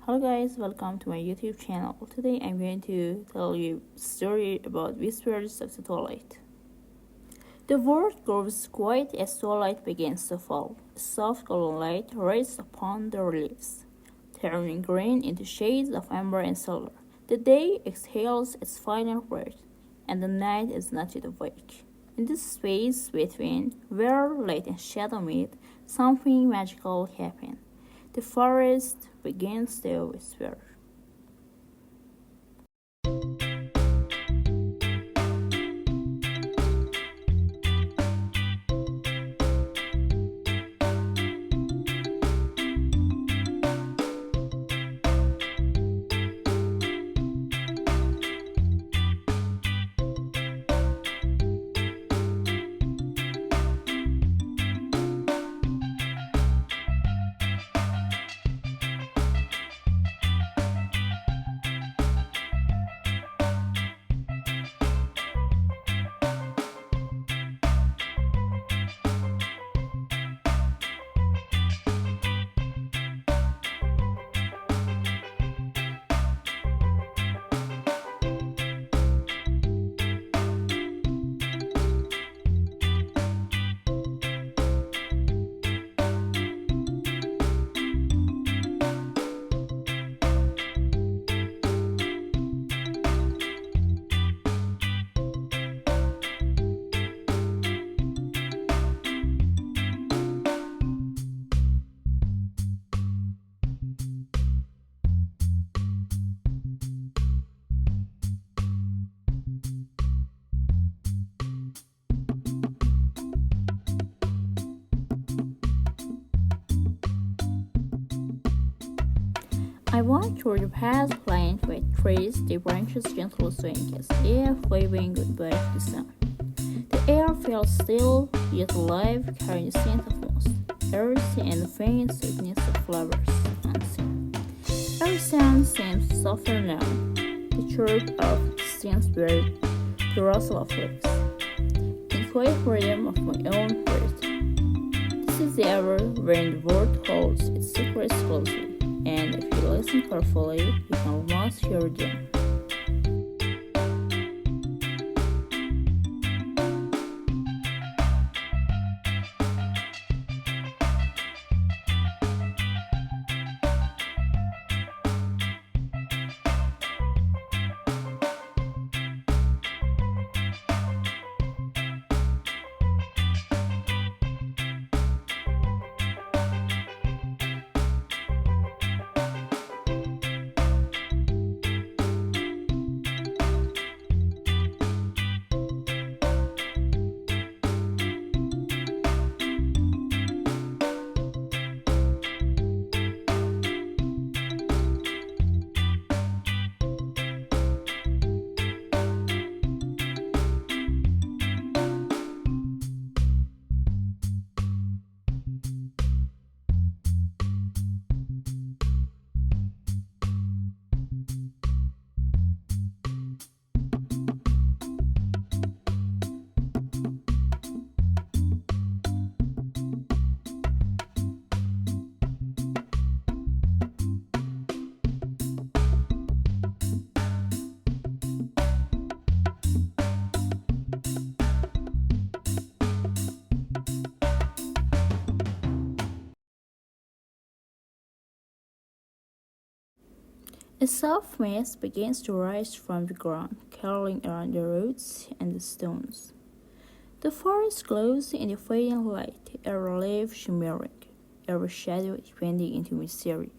Hello guys, welcome to my YouTube channel. Today I'm going to tell you a story about whispers of the twilight. The world grows quiet as twilight begins to fall. A soft golden light rests upon the leaves, turning green into shades of amber and silver. The day exhales its final breath, and the night is not yet awake. In this space between, where light and shadow meet, something magical happens. The forest begins to whisper. I walk through the path lined with trees, the branches gently swing as if waving goodbye to the sun. The air feels still, yet alive, carrying the scent of moss, earth, and the faint sweetness of flowers unseen. Every sound seems softer now, the chirp of distant bird, the rustle of leaves, in quiet rhythm of my own breath. This is the hour when the world holds its secrets closely, and if you listen carefully, you can almost hear them. A soft mist begins to rise from the ground, curling around the roots and the stones. The forest glows in the fading light, every leaf shimmering, every shadow expanding into mystery.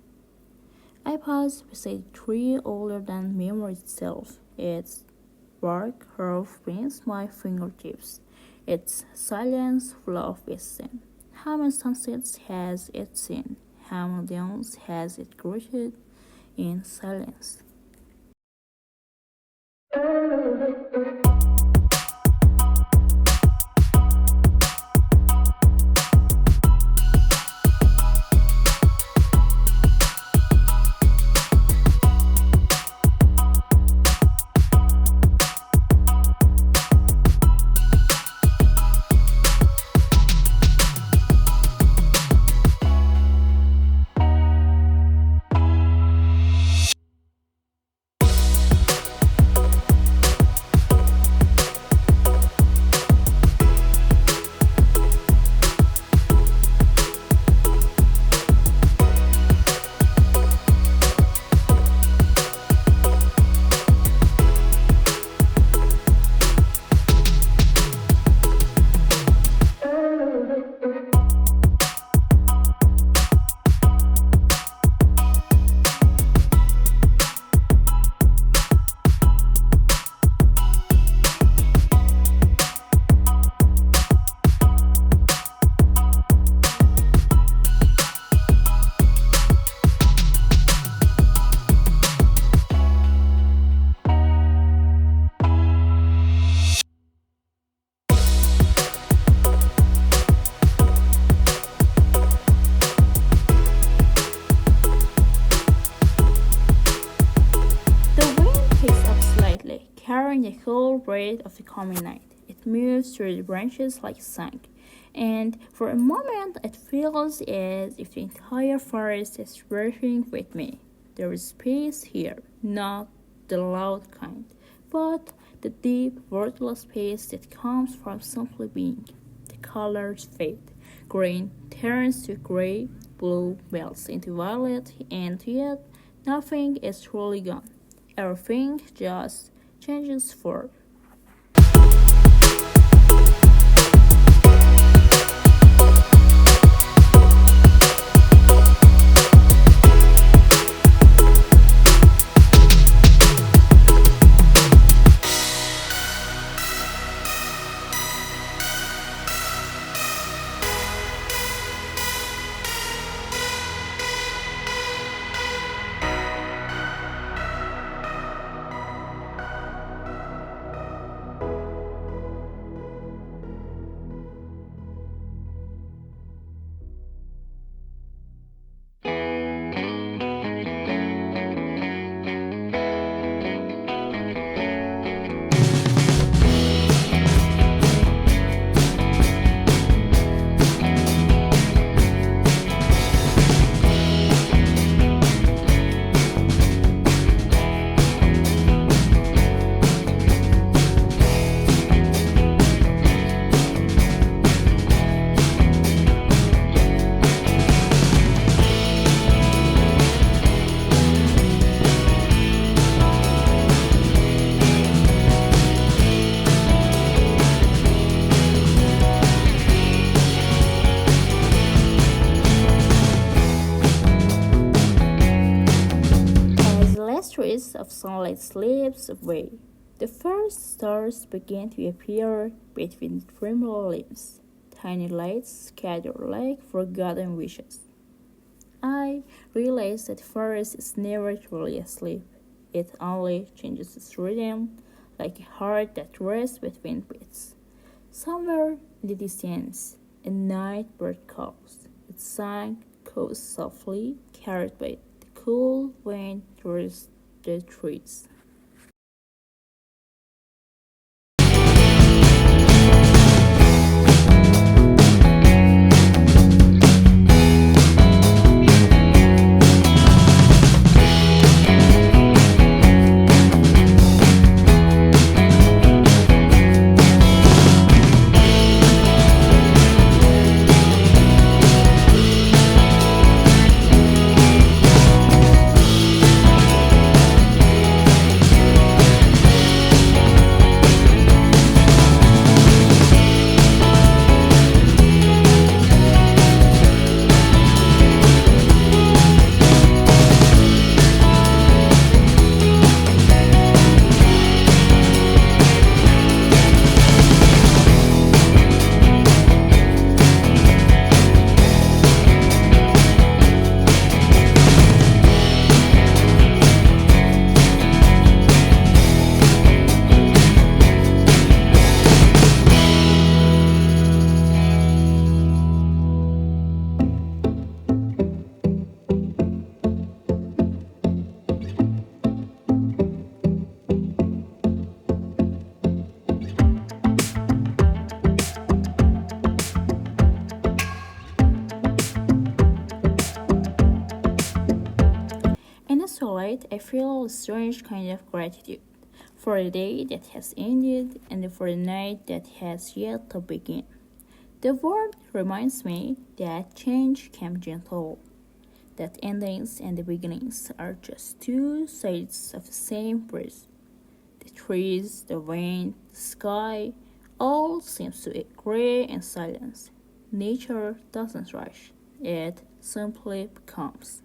I pause beside a tree older than memory itself. Its bark half beneath my fingertips, its silence full of wisdom. How many sunsets has it seen? How many dawns has it greeted in silence? enjoying the cool breath of the coming night. It moves through the branches like a song, and for a moment it feels as if the entire forest is working with me. There is peace here, not the loud kind, but the deep, wordless peace that comes from simply being. The colors fade. Green turns to gray, blue melts into violet, and yet nothing is truly gone. Everything just changes form. As the last trace of sunlight slips away, the first stars begin to appear between the trembling leaves. Tiny lights scatter like forgotten wishes. I realize that the forest is never truly asleep. It only changes its rhythm, like a heart that rests between beats. Somewhere in the distance, a night bird calls. Its song goes softly, carried by the cool wind towards the trees. In the sunlight, I feel a strange kind of gratitude for the day that has ended and for the night that has yet to begin. The word reminds me that change can be gentle, that endings and the beginnings are just two sides of the same breeze. The trees, the wind, the sky, all seems to agree in silence. Nature doesn't rush, it simply becomes.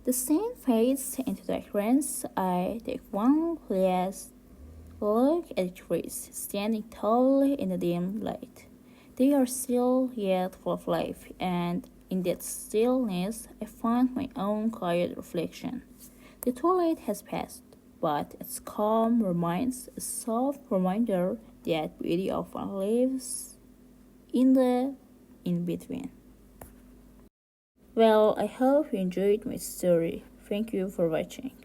The scene fades into darkness. I take one last look at the trees, standing tall in the dim light. They are still yet full of life, and in that stillness I find my own quiet reflection. The twilight has passed, but its calm remains a soft reminder that beauty often lives in the in between. Well, I hope you enjoyed my story. Thank you for watching.